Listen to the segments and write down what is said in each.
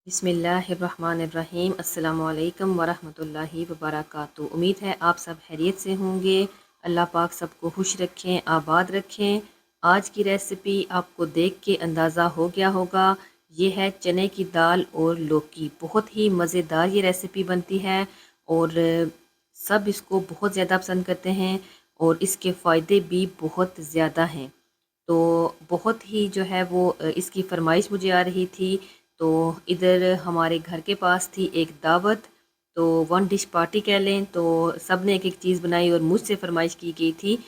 बिस्मिल्लाहिर्रहमानिर्रहीम। अस्सलामुअलैकुम वरहमतुल्लाहि वबरकातुहू। उम्मीद है आप सब खैरियत से होंगे। अल्लाह पाक सबको खुश रखें, आबाद रखें। आज की रेसिपी आपको देख के अंदाज़ा हो गया होगा, ये है चने की दाल और लौकी। बहुत ही मज़ेदार ये रेसिपी बनती है और सब इसको बहुत ज़्यादा पसंद करते हैं और इसके फ़ायदे भी बहुत ज़्यादा हैं। तो बहुत ही जो है वो इसकी फरमाइश मुझे आ रही थी, तो इधर हमारे घर के पास थी एक दावत, तो वन डिश पार्टी कह लें। तो सब ने एक एक चीज़ बनाई और मुझसे फरमाइश की गई थी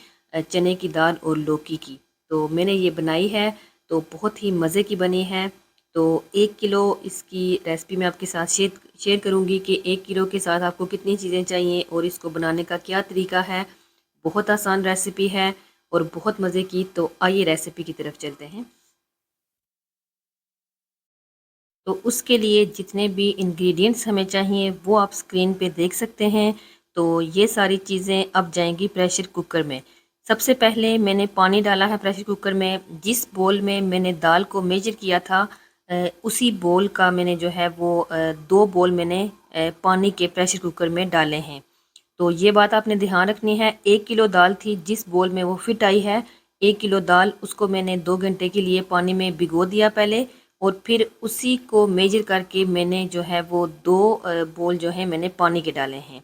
चने की दाल और लौकी की। तो मैंने ये बनाई है, तो बहुत ही मज़े की बनी है। तो 1 किलो इसकी रेसिपी मैं आपके साथ शेयर करूँगी कि 1 किलो के साथ आपको कितनी चीज़ें चाहिए और इसको बनाने का क्या तरीका है। बहुत आसान रेसिपी है और बहुत मज़े की। तो आइए रेसिपी की तरफ चलते हैं। तो उसके लिए जितने भी इंग्रेडिएंट्स हमें चाहिए वो आप स्क्रीन पे देख सकते हैं। तो ये सारी चीज़ें अब जाएंगी प्रेशर कुकर में। सबसे पहले मैंने पानी डाला है प्रेशर कुकर में। जिस बोल में मैंने दाल को मेजर किया था, उसी बोल का मैंने जो है वो 2 बोल मैंने पानी के प्रेशर कुकर में डाले हैं। तो ये बात आपने ध्यान रखनी है। 1 किलो दाल थी, जिस बोल में वो फिट आई है 1 किलो दाल, उसको मैंने 2 घंटे के लिए पानी में भिगो दिया पहले, और फिर उसी को मेजर करके मैंने जो है वो 2 बोल जो है मैंने पानी के डाले हैं।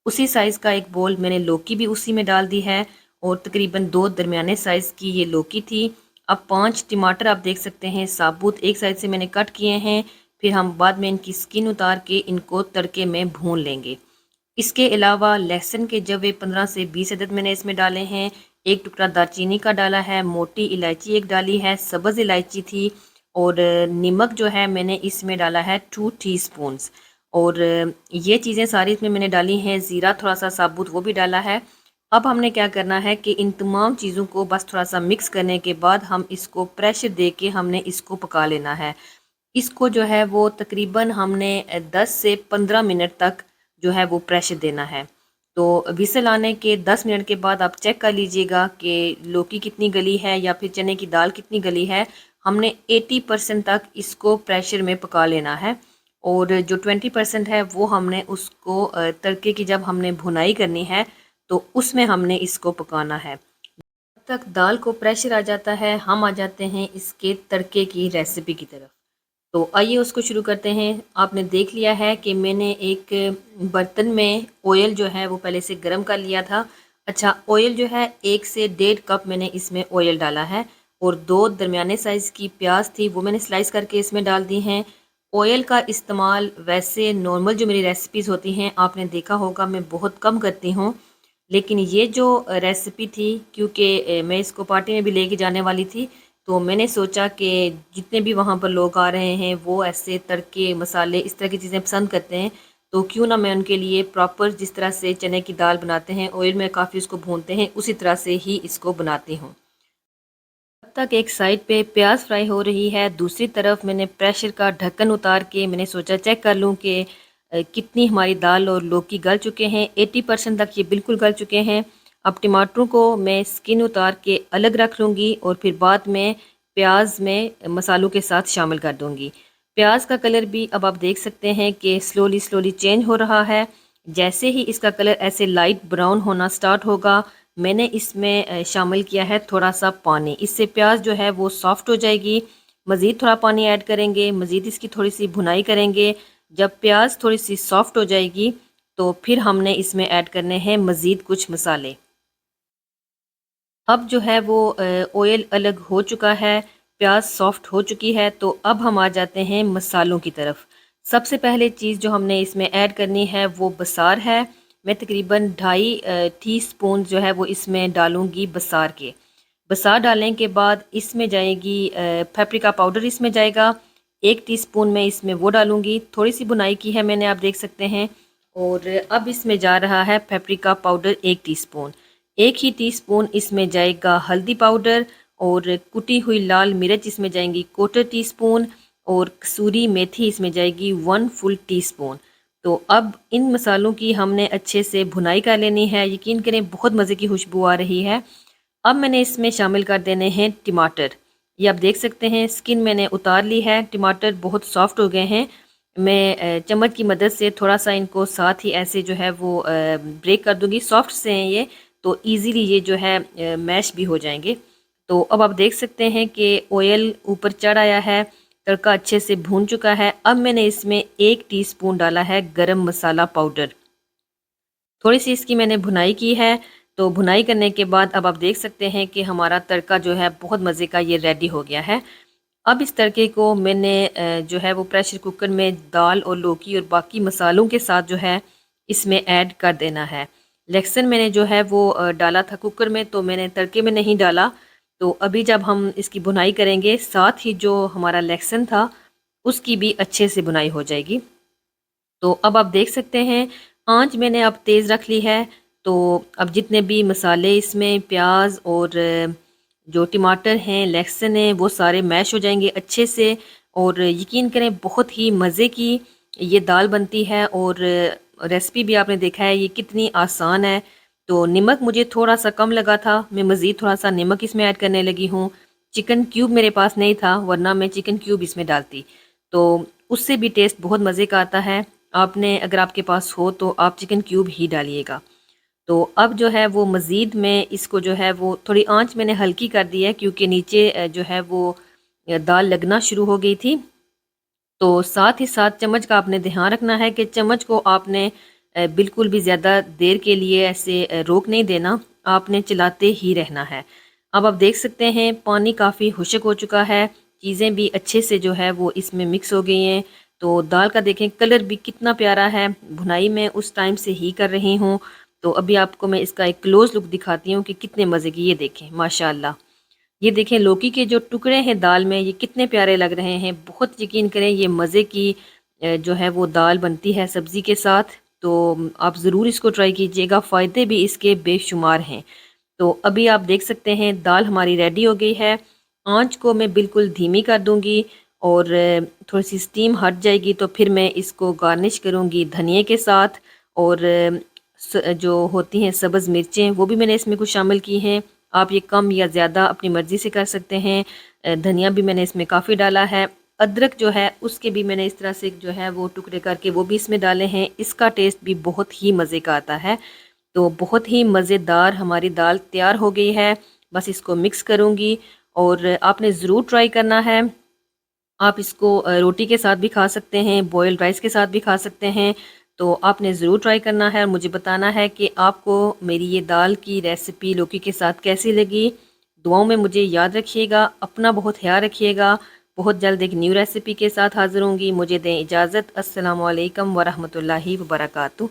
उसी साइज़ का एक बोल मैंने लौकी भी उसी में डाल दी है, और तकरीबन 2 दरमियाने साइज़ की ये लौकी थी। अब 5 टमाटर आप देख सकते हैं साबुत एक साइड से मैंने कट किए हैं। फिर हम बाद में इनकी स्किन उतार के इनको तड़के में भून लेंगे। इसके अलावा लहसुन के जवे 15 से 20 अदद मैंने इसमें डाले हैं। एक टुकड़ा दालचीनी का डाला है, मोटी इलायची एक डाली है, सब्ज़ इलायची थी, और नमक जो है मैंने इसमें डाला है 2 टीस्पून। और ये चीज़ें सारी इसमें मैंने डाली हैं। ज़ीरा थोड़ा सा साबुत वो भी डाला है। अब हमने क्या करना है कि इन तमाम चीज़ों को बस थोड़ा सा मिक्स करने के बाद हम इसको प्रेशर दे के हमने इसको पका लेना है। इसको जो है वो तकरीबन हमने 10 से 15 मिनट तक जो है वो प्रेशर देना है। तो विसल आने के 10 मिनट के बाद आप चेक कर लीजिएगा कि लौकी कितनी गली है या फिर चने की दाल कितनी गली है। हमने 80% तक इसको प्रेशर में पका लेना है, और जो 20% है वो हमने उसको तड़के की जब हमने भुनाई करनी है तो उसमें हमने इसको पकाना है। जब तक दाल को प्रेशर आ जाता है, हम आ जाते हैं इसके तड़के की रेसिपी की तरफ। तो आइए उसको शुरू करते हैं। आपने देख लिया है कि मैंने एक बर्तन में ऑयल जो है वो पहले से गर्म कर लिया था। अच्छा, ऑयल जो है 1 से 1.5 कप मैंने इसमें ऑयल डाला है, और 2 दरमियाने साइज़ की प्याज थी वो मैंने स्लाइस करके इसमें डाल दी हैं। ऑयल का इस्तेमाल वैसे नॉर्मल जो मेरी रेसिपीज़ होती हैं आपने देखा होगा मैं बहुत कम करती हूँ, लेकिन ये जो रेसिपी थी, क्योंकि मैं इसको पार्टी में भी लेके जाने वाली थी, तो मैंने सोचा कि जितने भी वहाँ पर लोग आ रहे हैं वो ऐसे तड़के मसाले इस तरह की चीज़ें पसंद करते हैं, तो क्यों ना मैं उनके लिए प्रॉपर जिस तरह से चने की दाल बनाते हैं ऑयल में काफ़ी उसको भूनते हैं उसी तरह से ही इसको बनाती हूँ। तब तक एक साइड पे प्याज फ्राई हो रही है, दूसरी तरफ मैंने प्रेशर का ढक्कन उतार के मैंने सोचा चेक कर लूँ कि कितनी हमारी दाल और लौकी गल चुके हैं। 80% तक ये बिल्कुल गल चुके हैं। अब टमाटरों को मैं स्किन उतार के अलग रख लूँगी और फिर बाद में प्याज में मसालों के साथ शामिल कर दूँगी। प्याज का कलर भी अब आप देख सकते हैं कि स्लोली स्लोली चेंज हो रहा है। जैसे ही इसका कलर ऐसे लाइट ब्राउन होना स्टार्ट होगा, मैंने इसमें शामिल किया है थोड़ा सा पानी। इससे प्याज जो है वो सॉफ्ट हो जाएगी। मज़ीद थोड़ा पानी ऐड करेंगे, मज़ीद इसकी थोड़ी सी भुनाई करेंगे। जब प्याज थोड़ी सी सॉफ्ट हो जाएगी तो फिर हमने इसमें ऐड करने हैं मज़ीद कुछ मसाले। अब जो है वो ऑयल अलग हो चुका है, प्याज सॉफ्ट हो चुकी है, तो अब हम आ जाते हैं मसालों की तरफ। सबसे पहले चीज़ जो हमने इसमें ऐड करनी है वो बसार है। मैं तकरीबन 2.5 टीस्पून जो है वो इसमें डालूँगी बसार के। बसार डालने के बाद इसमें जाएगी पेपरिका पाउडर इसमें जाएगा। 1 टीस्पून में इसमें वो डालूँगी, थोड़ी सी बुनाई की है मैंने आप देख सकते हैं। और अब इसमें जा रहा है पेपरिका पाउडर 1 टीस्पून। 1 ही टीस्पून इसमें जाएगा हल्दी पाउडर, और कुटी हुई लाल मिर्च इसमें जाएंगी 1/4 टीस्पून, और कसूरी मेथी इसमें जाएगी 1 फुल टीस्पून। तो अब इन मसालों की हमने अच्छे से भुनाई कर लेनी है। यकीन करें बहुत मज़े की खुशबू आ रही है। अब मैंने इसमें शामिल कर देने हैं टमाटर। ये आप देख सकते हैं स्किन मैंने उतार ली है, टमाटर बहुत सॉफ्ट हो गए हैं। मैं चम्मच की मदद से थोड़ा-सा इनको साथ ही ऐसे जो है वो ब्रेक कर दूँगी। सॉफ्ट से हैं ये, तो ईज़िली ये जो है मैश भी हो जाएँगे। तो अब आप देख सकते हैं कि ऑयल ऊपर चढ़ आया है, तड़का अच्छे से भून चुका है। अब मैंने इसमें 1 टीस्पून डाला है गरम मसाला पाउडर। थोड़ी-सी इसकी मैंने भुनाई की है, तो भुनाई करने के बाद अब आप देख सकते हैं कि हमारा तड़का जो है बहुत मज़े का ये रेडी हो गया है। अब इस तड़के को मैंने जो है वो प्रेशर कुकर में दाल और लौकी और बाकी मसालों के साथ जो है इसमें ऐड कर देना है। लहसुन मैंने जो है वो डाला था कुकर में, तो मैंने तड़के में नहीं डाला। तो अभी जब हम इसकी भुनाई करेंगे, साथ ही जो हमारा लहसुन था उसकी भी अच्छे से भुनाई हो जाएगी। तो अब आप देख सकते हैं आँच मैंने अब तेज़ रख ली है। तो अब जितने भी मसाले इसमें प्याज और जो टमाटर हैं, लहसुन है, वो सारे मैश हो जाएंगे अच्छे से। और यकीन करें बहुत ही मज़े की ये दाल बनती है। और रेसिपी भी आपने देखा है ये कितनी आसान है। तो नमक मुझे थोड़ा सा कम लगा था, मैं मज़ीद थोड़ा सा नमक इसमें ऐड करने लगी हूँ। चिकन क्यूब मेरे पास नहीं था, वरना मैं चिकन क्यूब इसमें डालती, तो उससे भी टेस्ट बहुत मज़े का आता है। आपने अगर आपके पास हो तो आप चिकन क्यूब ही डालिएगा। तो अब जो है वो मज़ीद में इसको जो है वो थोड़ी आंच मैंने हल्की कर दी है, क्योंकि नीचे जो है वो दाल लगना शुरू हो गई थी। तो साथ ही साथ चम्मच का आपने ध्यान रखना है कि चम्मच को आपने बिल्कुल भी ज़्यादा देर के लिए ऐसे रोक नहीं देना, आपने चलाते ही रहना है। अब आप देख सकते हैं पानी काफ़ी खुश्क हो चुका है, चीज़ें भी अच्छे से जो है वो इसमें मिक्स हो गई हैं। तो दाल का देखें कलर भी कितना प्यारा है, भुनाई मैं उस टाइम से ही कर रही हूँ। तो अभी आपको मैं इसका एक क्लोज़ लुक दिखाती हूँ कि कितने मज़े की, ये देखें माशाल्लाह। ये देखें लौकी के जो टुकड़े हैं दाल में, ये कितने प्यारे लग रहे हैं। बहुत यकीन करें ये मज़े की जो है वो दाल बनती है सब्ज़ी के साथ। तो आप ज़रूर इसको ट्राई कीजिएगा, फ़ायदे भी इसके बेशुमार हैं। तो अभी आप देख सकते हैं दाल हमारी रेडी हो गई है। आँच को मैं बिल्कुल धीमी कर दूँगी और थोड़ी सी स्टीम हट जाएगी तो फिर मैं इसको गार्निश करूँगी धनिए के साथ। और जो होती हैं सब्ज़ मिर्चें, वो भी मैंने इसमें कुछ शामिल की हैं। आप ये कम या ज़्यादा अपनी मर्ज़ी से कर सकते हैं। धनिया भी मैंने इसमें काफ़ी डाला है। अदरक जो है उसके भी मैंने इस तरह से जो है वो टुकड़े करके वो भी इसमें डाले हैं। इसका टेस्ट भी बहुत ही मज़े का आता है। तो बहुत ही मज़ेदार हमारी दाल तैयार हो गई है। बस इसको मिक्स करूँगी और आपने ज़रूर ट्राई करना है। आप इसको रोटी के साथ भी खा सकते हैं, बॉइल्ड राइस के साथ भी खा सकते हैं। तो आपने ज़रूर ट्राई करना है और मुझे बताना है कि आपको मेरी ये दाल की रेसिपी लौकी के साथ कैसी लगी। दुआओं में मुझे याद रखिएगा, अपना बहुत ख्याल रखिएगा। बहुत जल्द एक न्यू रेसिपी के साथ हाज़िर होंगी। मुझे दें इजाज़त। अस्सलामु अलैकुम वरहमतुल्लाहि वबरकातुहू।